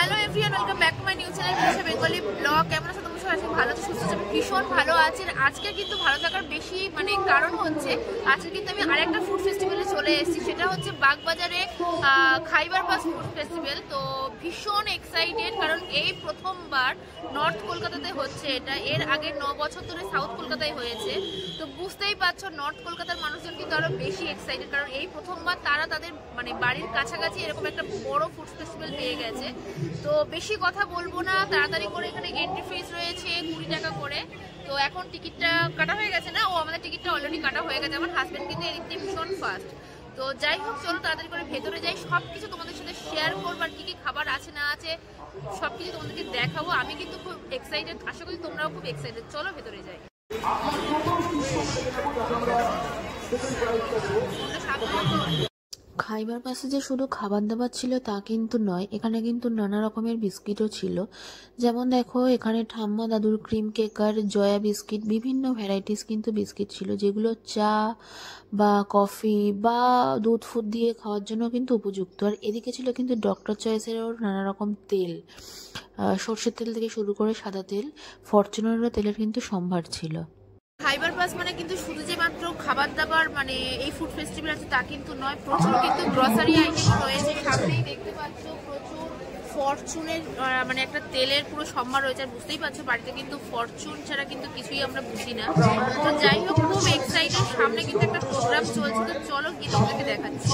Hello everyone, welcome back to my new channel Bisha Bengali blog. কেমন আছো তোমরা সবাই? ভালো তো, সুস্থ আছো? ভীষণ ভালো আছি। আজকে কিন্তু ভালো থাকার বেশি কারণ হচ্ছে আজকে কিন্তু আমি আরেকটা ফুড ফেস্টিভ্যালে চলে এসেছি। সেটা হচ্ছে বাগবাজারে খাইবার পাস ফুড ফেস্টিভ্যাল। তো ভীষণ এক্সাইটেড, কারণ এই প্রথমবার নর্থ কলকাতাতে হচ্ছে এটা। এর আগে 9 বছর ধরে সাউথ কলকাতায় হয়েছে। তো বুঝতেই পারছো নর্থ কলকাতার মানুষজন কিন্তু আরো বেশি এক্সাইটেড, কারণ এই প্রথমবার তারা তাদের বাড়ির কাছাকাছি এরকম একটা বড় ফুড ফেস্টিভ্যাল পেয়ে গেছে। তো বেশি কথা বলবো না, তাড়াতাড়ি করে এখানে এন্ট্রি ফিস রয়েছে 20 টাকা করে। তো এখন টিকিটটা কাটা হয়ে গেছে না? আমাদের টিকিটটা অলরেডি কাটা হয়ে গেছে। আমার হাজবেন্ড কিন্তু এদিক দিয়ে ভীষণ ফাস্ট। তো যাই হোক, চলো তাড়াতাড়ি করে ভেতরে যাই। সবকিছু তোমাদের সাথে শেয়ার করবো, আর কি কি খাবার আছে না আছে সবকিছু তোমাদেরকে দেখাবো। আমি কিন্তু খুব এক্সাইটেড, আশা করি তোমরাও খুব এক্সাইটেড। চলো ভেতরে যাই। খাইবার পাশে যে শুধু খাবার দাবার ছিল তা কিন্তু নয়, এখানে কিন্তু নানা রকমের বিস্কিটও ছিল। যেমন দেখো, এখানে ঠাম্মা দাদুর ক্রিম কেকার, জয়া বিস্কিট, বিভিন্ন ভ্যারাইটিস কিন্তু বিস্কিট ছিল, যেগুলো চা বা কফি বা দুধ ফুড দিয়ে খাওয়ার জন্য কিন্তু উপযুক্ত। আর এদিকে ছিল কিন্তু ডক্টর চয়েসেরও নানা রকম তেল, সর্ষের তেল থেকে শুরু করে সাদা তেল, ফরচুনারও তেলের কিন্তু সম্ভার ছিল। খাইবার পাস কিন্তু শুধু যে মাত্র খাবার দাবার এই ফুড ফেস্টিভ্যাল আছে তা কিন্তু নয়, প্রচুর কিন্তু গ্রসারি আইটেম রয়েছে। সামনেই দেখতে পাচ্ছ প্রচুর ফরচুনের একটা তেলের পুরো সম্ভার রয়েছে। আর বুঝতেই পারছো বাড়িতে কিন্তু ফরচুন ছাড়া কিন্তু কিছুই আমরা বুঝি না। তো যাই হোক, খুব এক্সাইটেড। সামনে কিন্তু একটা প্রোগ্রাম চলছে, তো চলো গিয়ে তোমাদেরকে দেখাচ্ছি।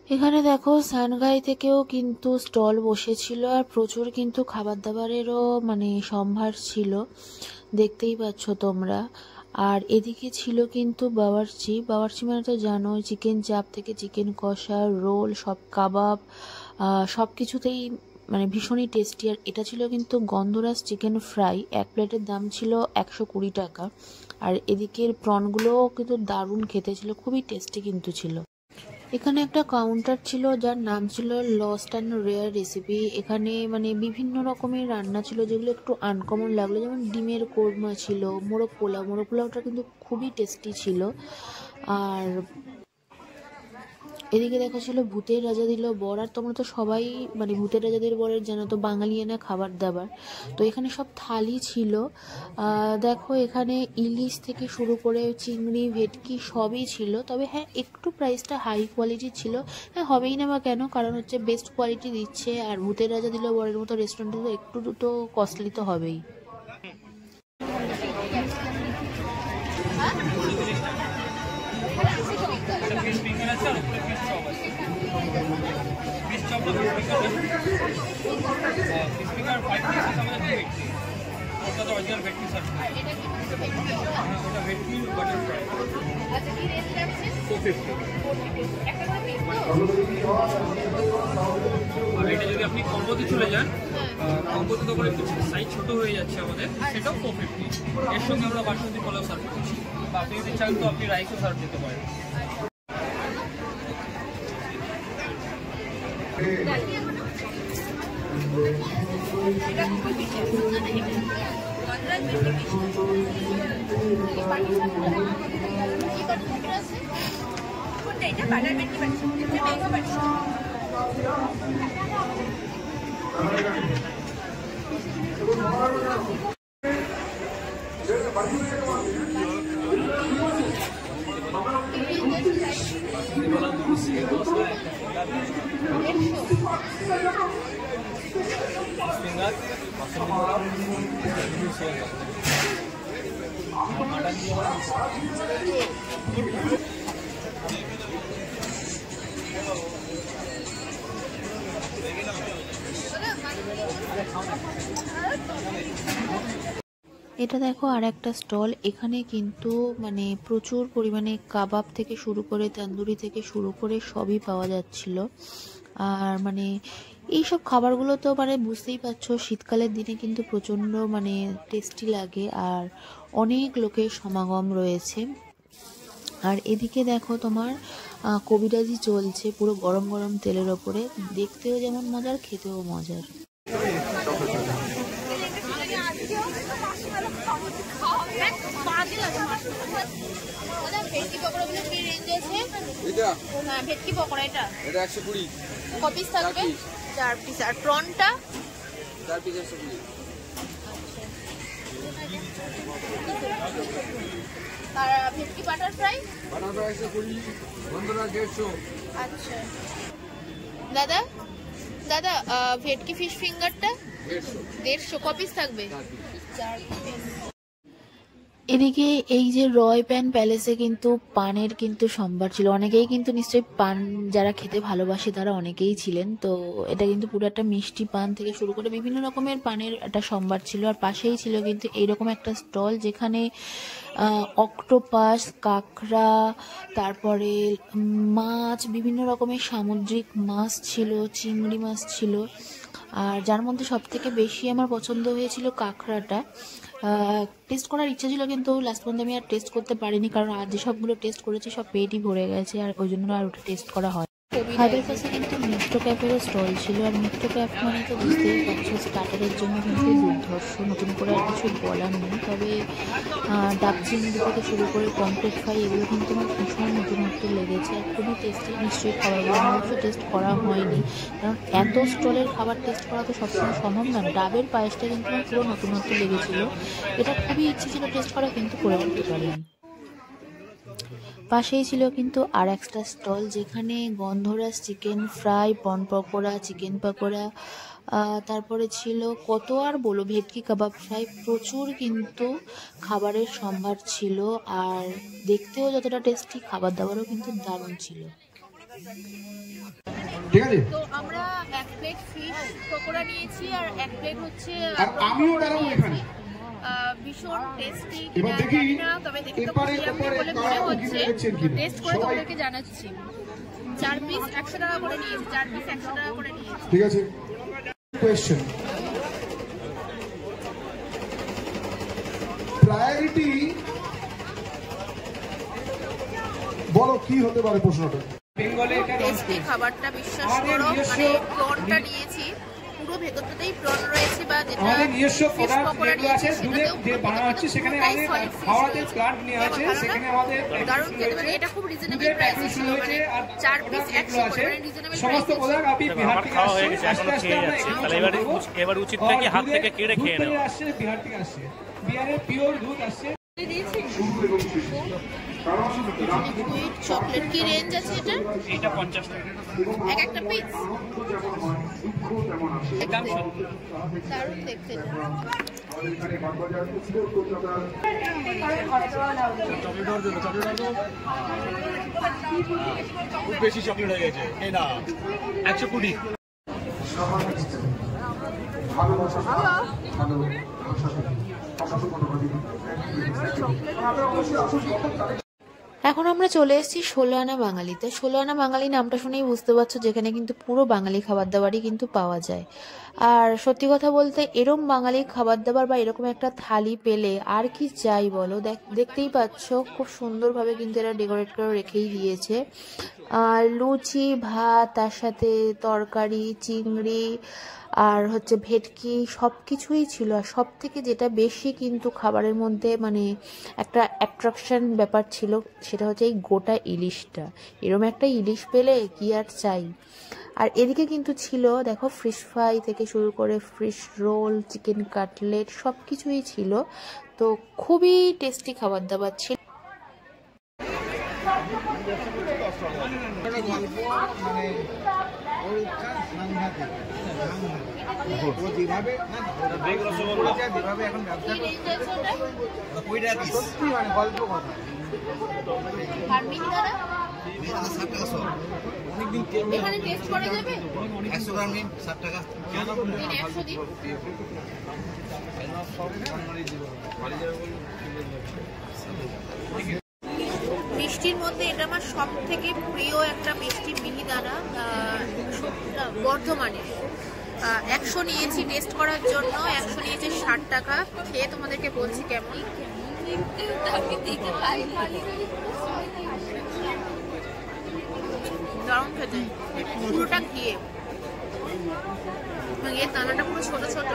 এখানে দেখো সানগাই থেকেও কিন্তু স্টল বসেছিল, আর প্রচুর কিন্তু খাবার দাবারেরও সম্ভার ছিল, দেখতেই পাচ্ছ তোমরা। আর এদিকে ছিল কিন্তু বাওয়ার্চি। বাওয়ার্চি তো জানো, চিকেন চাপ থেকে চিকেন কষা, রোল, সব কাবাব, সব কিছুতেই ভীষণই টেস্টি। আর এটা ছিল কিন্তু গন্ধরাজ চিকেন ফ্রাই, এক প্লেটের দাম ছিল 120 টাকা। আর এদিকের প্রনগুলোও কিন্তু দারুণ খেতে ছিল, খুবই টেস্টি কিন্তু ছিল। এখানে একটা কাউন্টার ছিল যার নাম ছিল লস্ট অ্যান্ড রেয়ার রেসিপি। এখানে বিভিন্ন রকমের রান্না ছিল যেগুলো একটু আনকমন লাগলো, যেমন ডিমের কোরমা ছিল, মোরগ পোলাওটা কিন্তু খুবই টেস্টি ছিল। আর এদিকে দেখা ছিল ভূতের রাজা দিল বর। আর তোমরা তো সবাই ভূতের রাজাদের বরের জানো তো বাঙালিয়ানা খাবার দাবার। তো এখানে সব থালি ছিল। দেখো, এখানে ইলিশ থেকে শুরু করে চিংড়ি, ভেটকি সবই ছিল। তবে হ্যাঁ, একটু প্রাইসটা হাই কোয়ালিটির ছিল। হ্যাঁ, হবেই না বা কেন, কারণ হচ্ছে বেস্ট কোয়ালিটি দিচ্ছে। আর ভূতের রাজা দিল বরের মতো রেস্টুরেন্টে তো একটু তো কস্টলি তো হবেই। এটা যদি আপনি কম্বোতে চলে যান, কম্বোতে তখন একটু সাইজ ছোট হয়ে যাচ্ছে আমাদের, সেটাও 450। এর সঙ্গে আমরা বাসমতি পোলাও সার্ভ করছি, বা আপনি যদি চান তো আপনি রাইসও সার্ভ দিতে পারেন। এটা দেখো আর একটা স্টল। এখানে কিন্তু প্রচুর পরিমাণে কাবাব থেকে শুরু করে তান্দুরি থেকে শুরু করে সবই পাওয়া যাচ্ছিল। আর এইসব খাবারগুলো তো মানে বুঝতেই পারছো শীতকালের দিনে কিন্তু প্রচণ্ড মানে টেস্টি লাগে, আর অনেক লোকের সমাগম রয়েছে। আর এদিকে দেখো তোমার কবিরাজি চলছে পুরো গরম গরম তেলের ওপরে, দেখতেও যেমন মজার, খেতেও মজার। ভেটকি পকোড়াগুলো কি রেঞ্জ আছে? হ্যাঁ, ভেটকি পকোড়া এটা 120 কপিস থাকবে? 4 পিস। আর প্রনটা 4 পিস 120। আর ভেটকি বাটার ফ্রাই 120, বন্ধুরা 150। আচ্ছা দাদা, দাদা ভেটকি ফিশ ফিঙ্গারটা 150 কপিস থাকবে? 4 পিস। এদিকে এই যে রয় প্যান প্যালেসে কিন্তু পানের কিন্তু সম্ভার ছিল, অনেকেই কিন্তু নিশ্চয়ই পান যারা খেতে ভালোবাসে তারা অনেকেই ছিলেন। তো এটা কিন্তু পুরো একটা মিষ্টি পান থেকে শুরু করে বিভিন্ন রকমের পানের একটা সম্ভার ছিল। আর পাশেই ছিল কিন্তু এইরকম একটা স্টল যেখানে অক্টোপাস, কাঁকড়া, তারপরে মাছ, বিভিন্ন রকমের সামুদ্রিক মাছ ছিল, চিংড়ি মাছ ছিল। আর যার মধ্যে সব থেকে বেশি আমার পছন্দ হয়েছিল কাঁকড়াটা। টেস্ট করার ইচ্ছা ছিল কিন্তু লাস্ট পর্যন্ত আমি আর টেস্ট করতে পারিনি, কারণ আর যে সবগুলো টেস্ট করেছি সব পেটই ভরে গেছে, আর ওই জন্য আর ওটা টেস্ট করা হয়। হাতের কাছে কিন্তু মিত্র ক্যাফেরও স্টল ছিল, আর মিত্র ক্যাফ মানে তো বুঝতেই পারছো স্টার্টারের জন্য কিন্তু দুর্ধর্ষ, নতুন করে আর কিছু বলার নেই। তবে ডাব চিংড়ি থেকে শুরু করে পমফ্রেট ফ্রাই এগুলো কিন্তু আমার ভীষণ নতুনত্ব লেগেছে, আর খুবই টেস্টি নিশ্চয়ই খাবারগুলো আমার অবশ্য টেস্ট করা হয়নি, কারণ এত স্টলের খাবার টেস্ট করা তো সবসময় সম্ভব না। ডাবের পায়েসটা কিন্তু আমার পুরো নতুনত্ব লেগেছিলো, এটা খুবই ইচ্ছে ছিল টেস্ট করা, কিন্তু করে উঠতে পারিনি। পাশেই ছিল কিন্তু আর একটা স্টল যেখানে গন্ধরাজ চিকেন ফ্রাই, পন পকোড়া, চিকেন পকোড়া, তারপরে ছিল কত আর বলো ভেটকি কাবাব ফ্রাই, প্রচুর কিন্তু খাবারের সম্ভার ছিল। আর দেখতেও যতটা টেস্টি, খাবার দাবারও কিন্তু দারুণ ছিল। ঠিক আছে, তো আমরা 1 প্লেট ফিশ পকোড়া নিয়েছি, আর 1 প্লেট হচ্ছে আমিও দাঁড়াবো এখানে। ভীষণ টেস্টি এবার দেখি না, তবে দেখতে তো এপারে খুবই ওপারে বলে মনে কারা হচ্ছে, দেখছেন কিনা। টেস্ট করে সবাই তোমাদেরকে জানাচ্ছি। 4 পিস 100 টাকা করে নিয়েছি, 4 পিস 100 টাকা করে নিয়েছি। ঠিক আছে, কোয়েশ্চেন প্রায়োরিটি বলো কি হতে পারে প্রশ্নটা? টেস্টি খাবারটা বিশ্বাস করো, মানে প্রনটা নিয়েছি, পুরো ভেতরটাতেই প্রন রয়েছে, বা যেটা আমাদের নিজস্ব ফিশ প্রোডাক্ট পকোড়া যেগুলো আছে নিয়েছি দুধে সেটাতেও যে বানানো হচ্ছে সেখানে আমাদের খাওয়াতে প্লান্ট নিয়ে আছে, সেখানে আমাদের দারুণ খেতে পারে। এটা খুব রিজনেবল প্রাইসে ছিল, মানে 4 পিস 100 করে, মানে রিজনেবল সমস্ত প্রাইসে। প্রোডাক্ট আপনি বিহার থেকে খাওয়া হয়ে আসছে, গেছে, আস্তে এখনো আস্তে খেয়ে আমরা যাচ্ছি, এখানে তাহলে এবার উচিত থেকে হাত থেকে কেড়ে খেয়ে নেওয়া। আসছে বিহার থেকে আসছে, বিহারের পিওর দুধ আসছে। লিকুইড চকলেট কি রেঞ্জ আছে এটা? এটা 50 টাকা। একটা পিস একদম দারুণ দেখতে এটা। খুব বেশি চকলেট হয়ে গেছে, এই না 120। এখন আমরা চলে এসেছি 16 আনা বাঙালিতে। 16 আনা বাঙালি নামটা শুনেই বুঝতে পারছো যেখানে কিন্তু পুরো বাঙালি খাবার দাবারই কিন্তু পাওয়া যায়। আর সত্যি কথা বলতে এরকম বাঙালি খাবার দাবার বা এরকম একটা থালি পেলে আর কি চাই বলো। দেখতেই পাচ্ছ খুব সুন্দরভাবে কিন্তু এরা ডেকোরেট করে রেখেই দিয়েছে। আর লুচি, ভাত, তার সাথে তরকারি, চিংড়ি আর হচ্ছে ভেটকি সব কিছুই ছিল। আর সব থেকে যেটা বেশি কিন্তু খাবারের মধ্যে মানে একটা অ্যাট্রাকশন ব্যাপার ছিল সেটা হচ্ছে এই গোটা ইলিশটা। এরকম একটা ইলিশ পেলে কি আর চাই। আর এদিকে কিন্তু ছিল দেখো ফিশ ফ্রাই থেকে শুরু করে ফিশ রোল, চিকেন কাটলেট সব কিছুই ছিল। তো খুবই টেস্টি খাবার দাবার ছিল। এখানে টেস্ট করা যাবে? 100 গ্রাম নিন 60 টাকা। 100 দিন। মিষ্টির মধ্যে এটা আমার সব থেকে প্রিয় একটা মিষ্টি মিহিদানা, বর্ধমানের। 100 নিয়েছি টেস্ট করার জন্য, 100 নিয়েছি 60 টাকা। খেয়ে তোমাদেরকে বলছি কেমন। দারুণ খেতে, পুরোটা ঘিয়ে, এর দানাটা পুরো ছোট ছোট।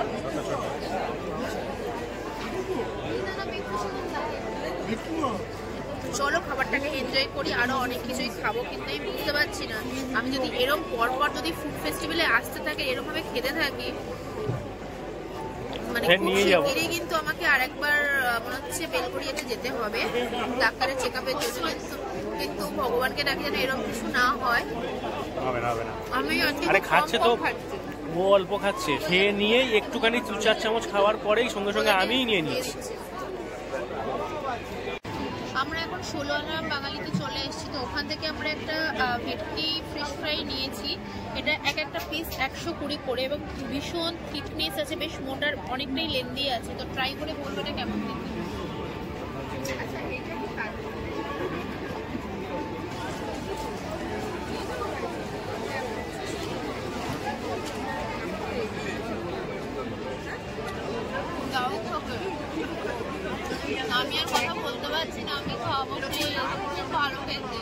চলো খাবারটাকে এনজয় করি, আরো অনেক কিছুই খাবো, কিন্তু আমি বুঝতে পারছি না আমি যদি এরকম পরপর যদি ফুড ফেস্টিভ্যালে আসতে থাকে, এরকম ভাবে খেতে থাকি, মানে খুব শিগগিরই কিন্তু আমাকে আরেকবার মনে হচ্ছে বেলগড়িয়াতে যেতে হবে ডাক্তারের চেক আপের জন্য। কিন্তু ভগবানকে ডাকি যেন এরকম কিছু না হয়। আমি আরে খাচ্ছে তো, ও অল্প খাচ্ছে, খেয়ে নিয়ে একটুখানি 2-4 চামচ খাওয়ার পরেই সঙ্গে সঙ্গে আমিই নিয়ে নিচ্ছি। আমরা এখন 16 আনা বাঙালিতে চলে এসেছি। তো ওখান থেকে আমরা একটা ভেটকি ফিশ ফ্রাই নিয়েছি। এটা একটা পিস 120 করে এবং ভীষণ থিকনেস আছে, বেশ মোটার, অনেকটাই লেন্দি আছে। তো ট্রাই করে বলবো এটা কেমন দেখি। আমি আর কথা বলতে পারছি না, আমি খাবো, ভালো খেতে।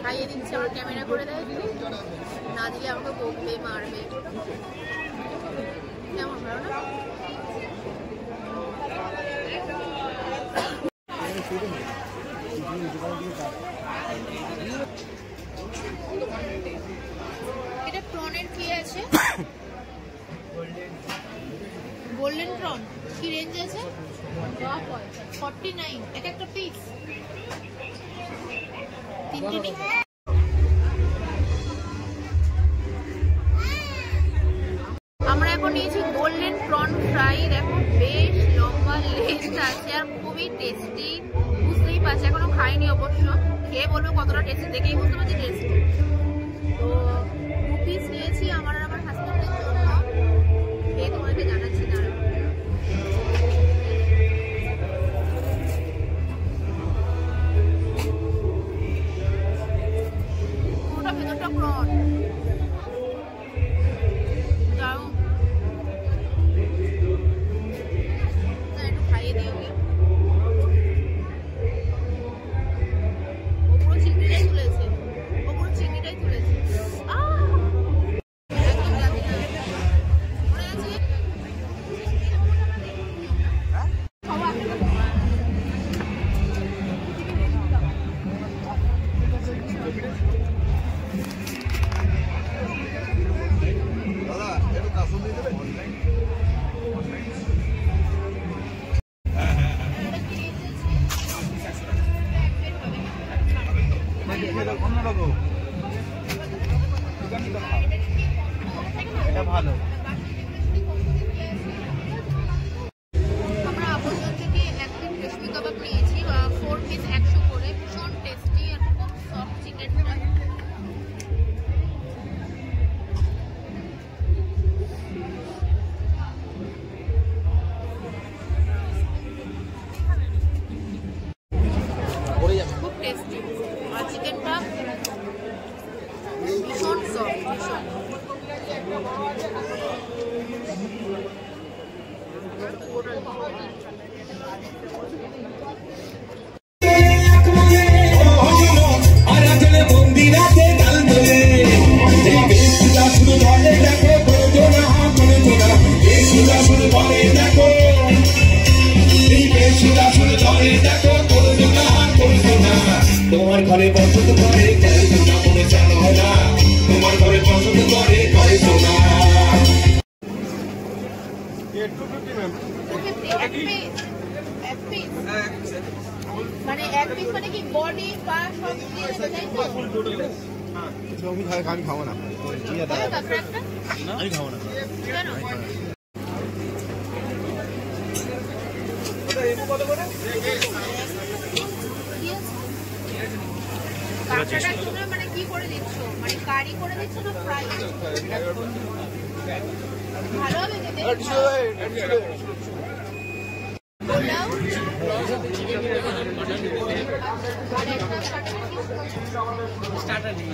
খাইয়ে দিচ্ছে, আমার ক্যামেরা করে দেয়, না দিলে আমাকে বকবে, মারবে। কেমন ভালো না? এটা প্রনের কি আছে? গোল্ডেন প্রন কি রেঞ্জ আছে? 49 একটা পিস, 3টে নি। আমরা এখন নিয়েছি গোল্ডেন প্রন ফ্রাই। দেখো বেশ লম্বা লেজটা আছে আর খুবই টেস্টি, বুঝতেই পারছি। এখনো খাইনি অবশ্য, খেয়ে বলবো কতটা টেস্টি, দেখেই বুঝতে পারছি টেস্টি। তো 2 পিস নিয়েছি আমার আর আমার হাজবেন্ডের জন্য, খেয়ে তোমাদেরকে জানাচ্ছি। দাঁড়া, পুরোটা ভেতরটা প্রন, দারুণ। একটু খাইয়ে দিও গে। ও পুরো চিংড়িটাই তুলেছে, ও পুরো চিংড়িটাই তুলেছে। একদম যাবি না, মনে আছে? দাদা একটু কাসুন দিয়ে দেবেন। এটা ভালো। আমরা আবর্জন থেকে এক প্লেট রেশমি কাবাব নিয়েছি, 4 পিস 100 করে, ভীষণ টেস্টি আর খুব সফট চিকেনটা। খুব টেস্টি আর চিকেনটা ভীষণ সফট, ভীষণ। তোমার ঘরে পছন্দ করে মনে জানো না, তোমার ঘরে পছন্দ করে না। মানে এক পিস মানে কি বডি পা সব দিয়ে দেবে, তাই তো? আমি খাবো না, আমি খাবো না। কেন? কাঁকড়াটা তোমরা মানে কি করে দিচ্ছ? মানে কারি করে দিচ্ছ না ফ্রাই? ভালো হবে খেতে। পোলাও আর একটা স্টার্টার নিয়ে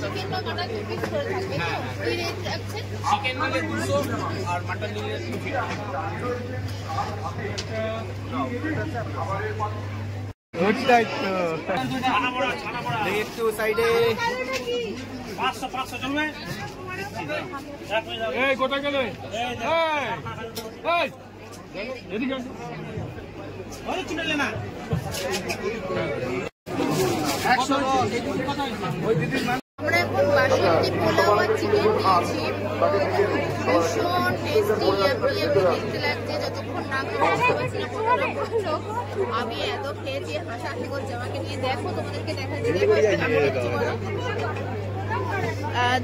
চিকেন বা মাটন 2 পিস করে থাকবে তো কি রেট আছে? চিকেন নিলে 200 আর মাটন নিলে 250। ওইটাই তো একটু সাইডে 500 চলবে। এই কোথায় গেলে? এই এদিকে আরে চলে না। 100 ওই দিদির নাম আমরা এখন বাসন্তী পোলাও আর চিকেন নিয়েছি। ভীষণ টেস্টি, ইয়ামি দেখতে লাগছে। যতক্ষণ না আমি এত খেয়েছি, হাসাহাসি করছি আমাকে নিয়ে। দেখো তোমাদেরকে দেখাচ্ছি,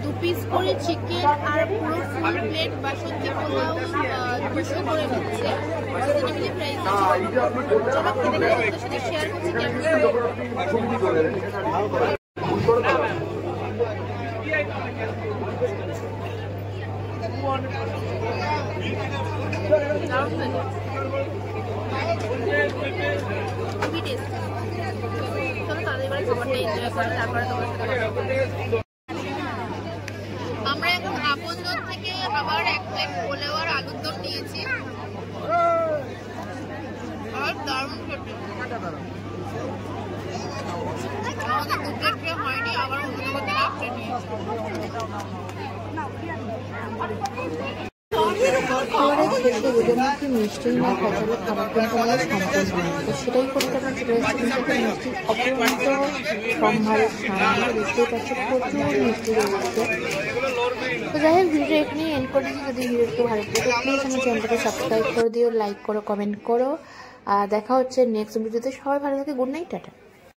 2 পিস করে চিকেন আর পুরো ফুল প্লেট বাসন্তী পোলাও 200 করে নিচ্ছে। রিজনেবলি প্রাইস আছে। চলো খেতে খেতে তোমাদের সাথে শেয়ার করছি কেমন। খুবই টেস্টি। চলো তাদের এবারে খাবারটা এনজয় করে তারপরে তোমার সাথে আমরা এখন আপনজন থেকে আবার 1 প্লেট পোলাও আর আলুর দম নিয়েছি। আর দারুণ খেতে। আমাদের 2 প্লেট খেয়ে হয়নি, আবার অন্য করতে 1 প্লেট নিয়েছি। খাবারের শেষে দুজন নাকি মিষ্টি না পচালে খাবার কিন্তু আমাদের সম্পূর্ণ হয়। তো সেটাই করতে আমরা চলে এসেছি কিন্তু মিষ্টি অপূর্ব সম্ভার সামনে দেখতেই পাচ্ছি প্রচুর মিষ্টি রয়েছে। তো যাই হোক ভিডিও এখানেই এন্ড করেছি। যদি ভিডিওটি ভালো লাগে প্লিজ আমার চ্যানেলটাকে সাবস্ক্রাইব করে দিও, লাইক করো, কমেন্ট করো। আর দেখা হচ্ছে নেক্সট ভিডিওতে। সবাই ভালো থাকে। Good night, tata.